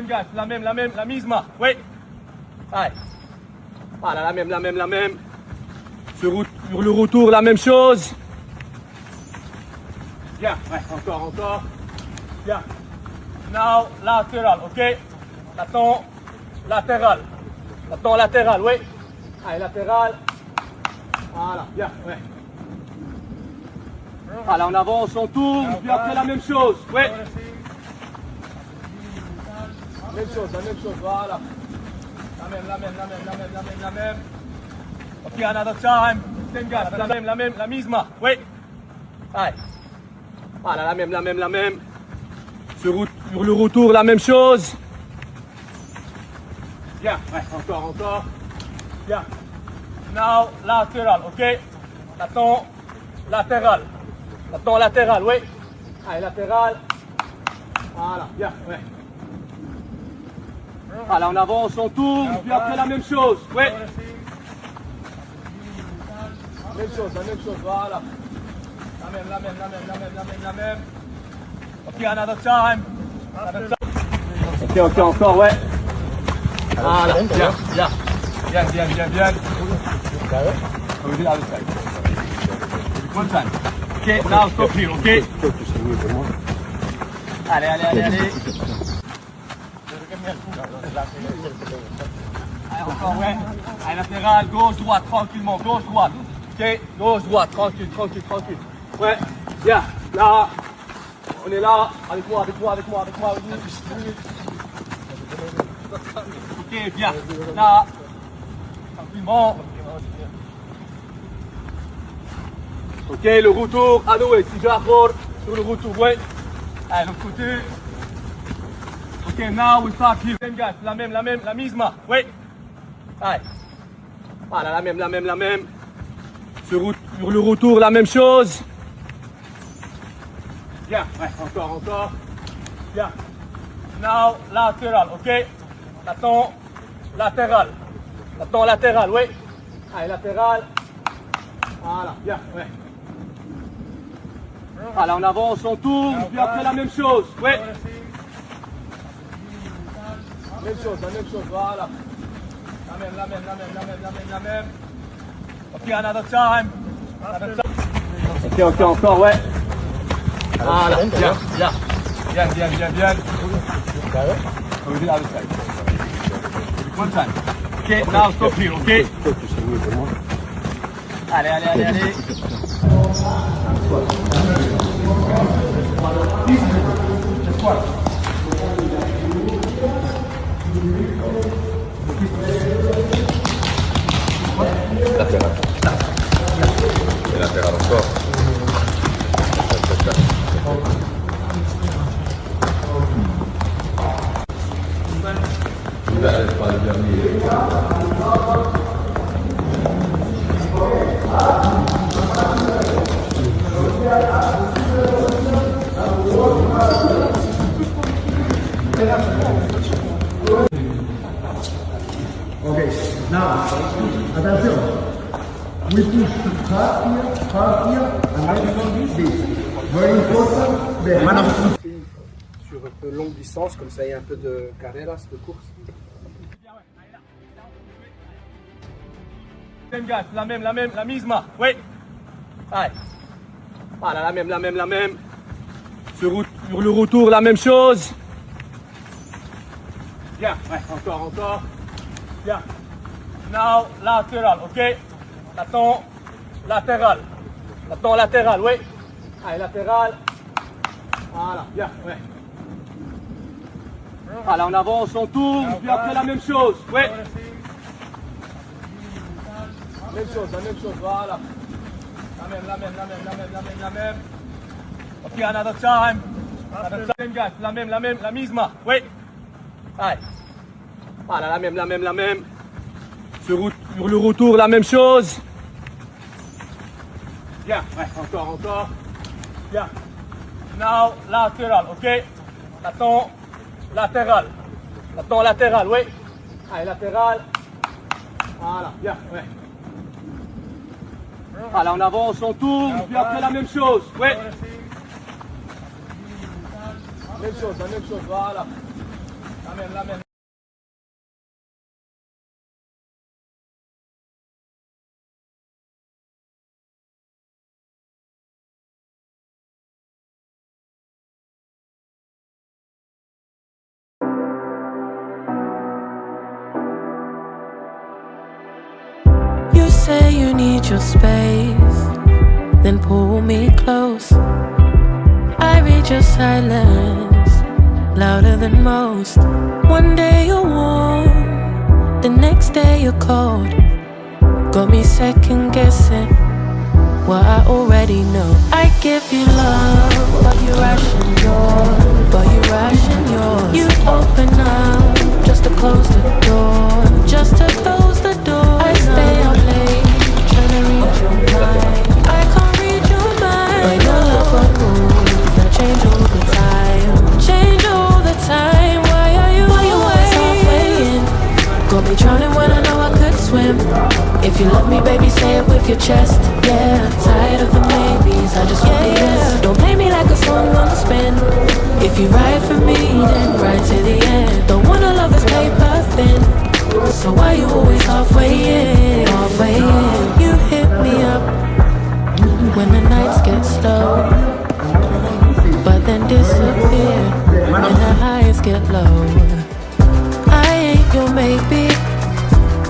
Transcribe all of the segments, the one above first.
gars, la même, la misma. Oui. Allez. Voilà, la même. Sur le retour, la même chose. Bien, ouais, encore. Bien. Now, latéral, ok? Attends, latéral, oui. Allez, latéral. Voilà, bien, ouais. Voilà, on avance, on tourne, puis après la même chose, oui. La même chose, voilà. La même. Ok, another time. Same guy, la même, la misma, oui. Allez. Voilà, la même. Sur le retour, la même chose. Bien, ouais, encore. Bien. Now, latéral, ok? Attends, latéral, oui. Allez, latéral. Voilà, bien, ouais. Voilà, on avance, on tourne, puis après la même chose, oui. La même chose, voilà. La même. Ok, another time. Ok, encore, ouais. Voilà, bien. One time. Ok, now stop here, ok? Allez. Allez, encore, ouais. Allez, latéral, gauche, droite, tranquillement, gauche, droite. Ok, gauche, droite, tranquille. Ouais, bien, là. On est là, avec moi. Ok, bien, là. Tranquillement. Ok, le retour, à nous, si j'arrête sur le retour, ouais. Allez, l'autre côté. Ok, now we start here. Same guys, la même, la misma, oui. Allez. Voilà, la même. Sur le retour, la même chose. Bien, ouais, encore. Bien. Now, latéral, ok? Attends, latéral, oui. Allez, latéral. Voilà, bien, ouais. Voilà, on avance, on tourne, puis après la même chose, oui. La même chose, voilà. La même. Ok, another time. Ok, encore, ouais. Voilà, bien. One time. Ok, now stop here, ok? Allez. Latéral. Et latéral encore. Pas le dernier. Okay, now, attention. We push half here, and then this. Very important. Sur un peu longue distance, comme ça il y a un peu de carreras, de course. Same guys, la même, la misma, oui. Allez. Voilà, la même. Sur le retour, la même chose. Bien, ouais, encore. Bien. Now, latéral, ok? Attends, latéral, oui. Allez, latéral. Voilà, bien, ouais. Voilà, on avance, on tourne, puis après la même chose, oui. La même chose, voilà. La même. Ok, another time. Same guys, la même, la misma, oui. Allez. Voilà, la même. Sur le retour, la même chose. Bien, ouais, encore. Bien. Now, latéral, ok? Attends, latéral, oui. Allez, latéral. Voilà, bien, ouais. Voilà, on avance, on tourne, puis après la même chose, oui. La même chose, voilà. La même, la même. You say you need your space, then pull me close. I read your silence, louder than most. One day you're warm, the next day you're cold. Got me second guessing what I already know. I give you love, but you ration yours, but you ration yours. You open up just to close the door, just to close the door. I stay up late, trying to read your mind. I can't read your mind, but your love got rules that change all the time, change all the time. Why are you always halfway in? Got me drowning when I know I could swim. If you love me, baby, say it with your chest. Yeah, tired of the maybes, I just want the yes. Don't play me like a song on spin. If you ride for me, then ride to the end. Don't wanna love this paper thin, so why you always halfway in? Halfway in. You hit me up when the nights get slow, but then disappear when the highs get low. I ain't your maybe,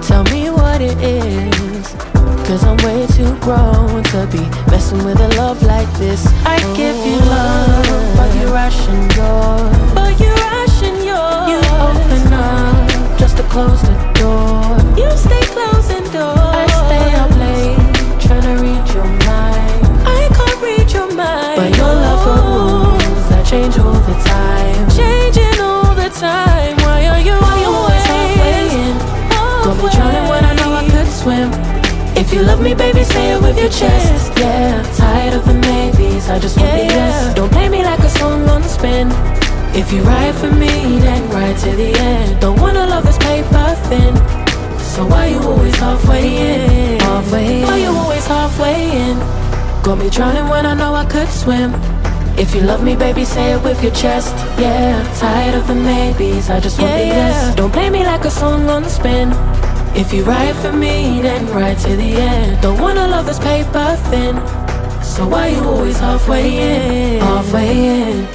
tell me what it is, 'cause I'm way too grown to be messing with a love like this. I give you love, but you ration yours, but you ration yours. You open up just to close the door, you stay closing doors. I stay up late, trying to read your mind. I can't read your mind, but your love got rules that change all the time, changing all the time. Why are you always halfway in? Got me drowning when I know I could swim. If you love me, baby, say it with your chest. Yeah, tired of the maybes, I just want the yes. Don't play me like a song on spin. If you ride for me, then ride to the end. Don't wanna love this paper thin, so why you always halfway in? Halfway in. Why you always halfway in? Got me drowning when I know I could swim. If you love me, baby, say it with your chest. Yeah, tired of the maybes, I just want the yes. Don't play me like a song on spin. If you ride for me, then ride to the end. Don't wanna love this paper thin, so why you always halfway in? Halfway in.